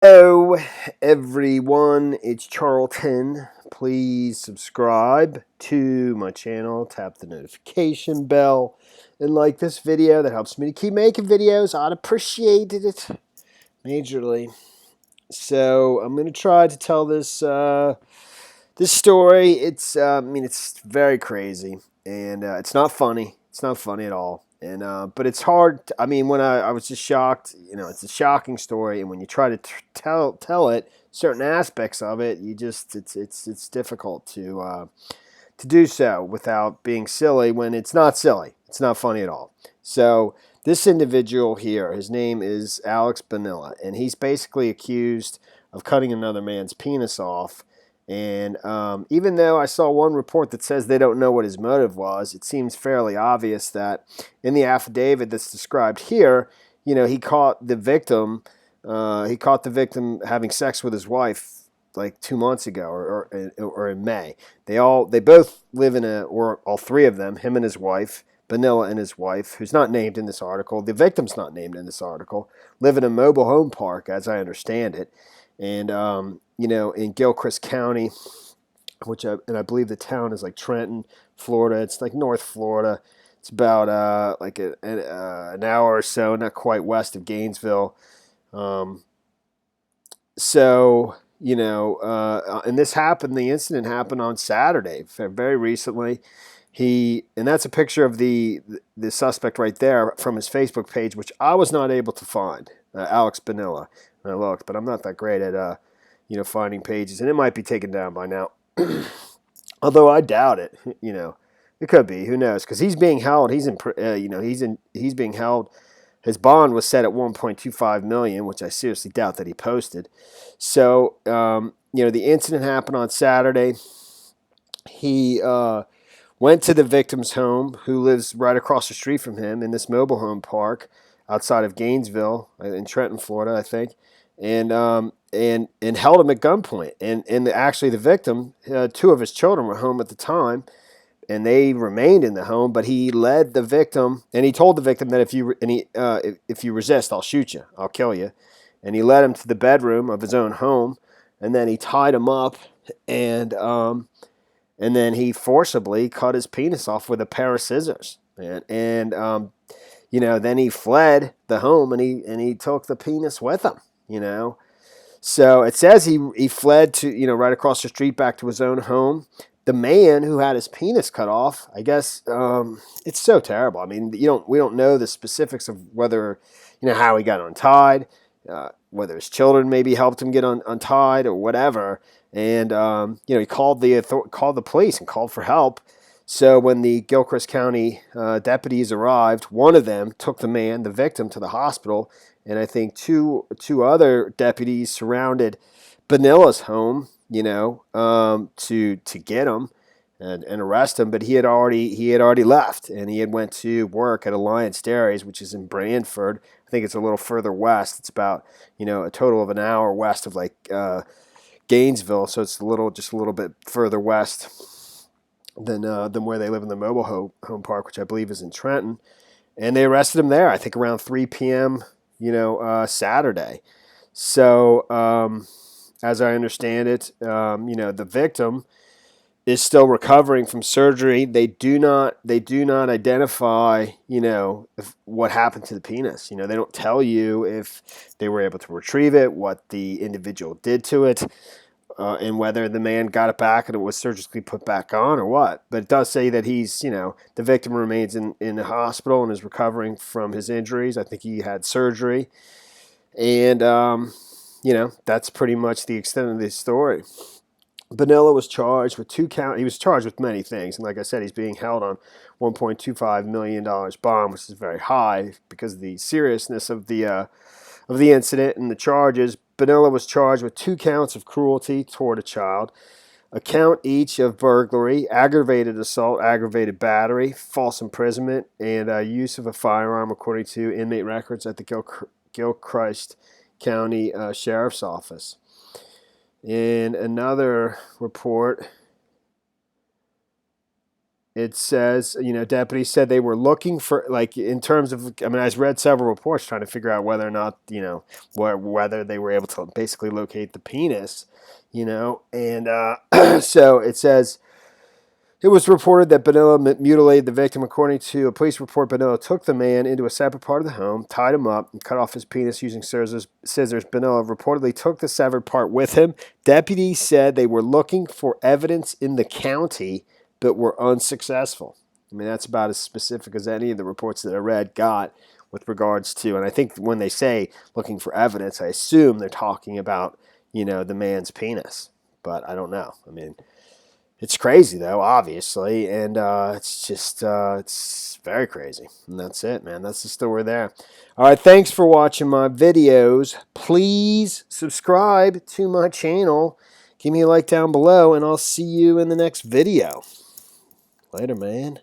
Hello, everyone. It's Charlton. Please subscribe to my channel, tap the notification bell, and like this video. That helps me to keep making videos. I'd appreciate it majorly. So I'm gonna try to tell this story. It's very crazy, and it's not funny. It's not funny at all. And but it's hard. When I was just shocked. It's a shocking story, and when you try to tell it, certain aspects of it, it's difficult to do so without being silly. When it's not silly, it's not funny at all. So this individual here, his name is Alex Bonilla, and he's basically accused of cutting another man's penis off. And even though I saw one report that says they don't know what his motive was, it seems fairly obvious that in the affidavit that's described here, he caught the victim. He caught the victim having sex with his wife like 2 months ago, or in May. They both live or all three of them, him and his wife, Bonilla and his wife, who's not named in this article. The victim's not named in this article. Live in a mobile home park, as I understand it. And in Gilchrist County, I believe the town is like Trenton, Florida. It's like North Florida. It's about an hour or so, not quite west of Gainesville. And the incident happened on Saturday, very recently. And that's a picture of the suspect right there from his Facebook page, which I was not able to find, Alex Bonilla. And I looked, but I'm not that great at finding pages, and it might be taken down by now. Although I doubt it. It could be. Who knows? Because he's being held. He's being held. His bond was set at $1.25 million, which I seriously doubt that he posted. So, the incident happened on Saturday. He went to the victim's home, who lives right across the street from him in this mobile home park outside of Gainesville, in Trenton, Florida, I think, and held him at gunpoint. And actually, the victim, two of his children were home at the time, and they remained in the home. But he led the victim, and he told the victim that if you resist, I'll shoot you, I'll kill you. And he led him to the bedroom of his own home, and then he tied him up, and then he forcibly cut his penis off with a pair of scissors. Then he fled the home, and he took the penis with him. So it says he fled to right across the street back to his own home. The man who had his penis cut off, I guess, it's so terrible. We don't know the specifics of whether how he got untied, whether his children maybe helped him get untied or whatever. And he called the police and called for help. So when the Gilchrist County deputies arrived, one of them took the victim, to the hospital, and I think two other deputies surrounded Bonilla's home, to get him and arrest him. But he had already left, and he had went to work at Alliance Dairies, which is in Brantford. I think it's a little further west. It's about a total of an hour west of Gainesville, so it's just a little bit further west than where they live in the mobile home park, which I believe is in Trenton. And they arrested him there, I think around 3 p.m. Saturday. So as I understand it, the victim is still recovering from surgery. They do not identify, what happened to the penis. They don't tell you if they were able to retrieve it, what the individual did to it, and whether the man got it back and it was surgically put back on or what. But it does say that the victim remains in the hospital and is recovering from his injuries. I think he had surgery. And, that's pretty much the extent of this story. Bonilla was charged with 2 counts. He was charged with many things. And like I said, he's being held on $1.25 million bond, which is very high because of the seriousness of the incident and the charges. Bonilla was charged with 2 counts of cruelty toward a child, a count each of burglary, aggravated assault, aggravated battery, false imprisonment, and use of a firearm, according to inmate records at the Gilchrist County Sheriff's Office. In another report, it says, deputies said they were looking for, like, in terms of, I mean, I read several reports trying to figure out whether or not, whether they were able to basically locate the penis, and so it says, it was reported that Bonilla mutilated the victim. According to a police report, Bonilla took the man into a separate part of the home, tied him up, and cut off his penis using scissors. Bonilla reportedly took the severed part with him. Deputies said they were looking for evidence in the county, but were unsuccessful. I mean, that's about as specific as any of the reports that I read got with regards to, and I think when they say looking for evidence, I assume they're talking about, the man's penis. But I don't know. I mean, it's crazy, though, obviously, and it's just, it's very crazy. And that's it, man. That's the story there. All right, thanks for watching my videos. Please subscribe to my channel. Give me a like down below, and I'll see you in the next video. Later, man.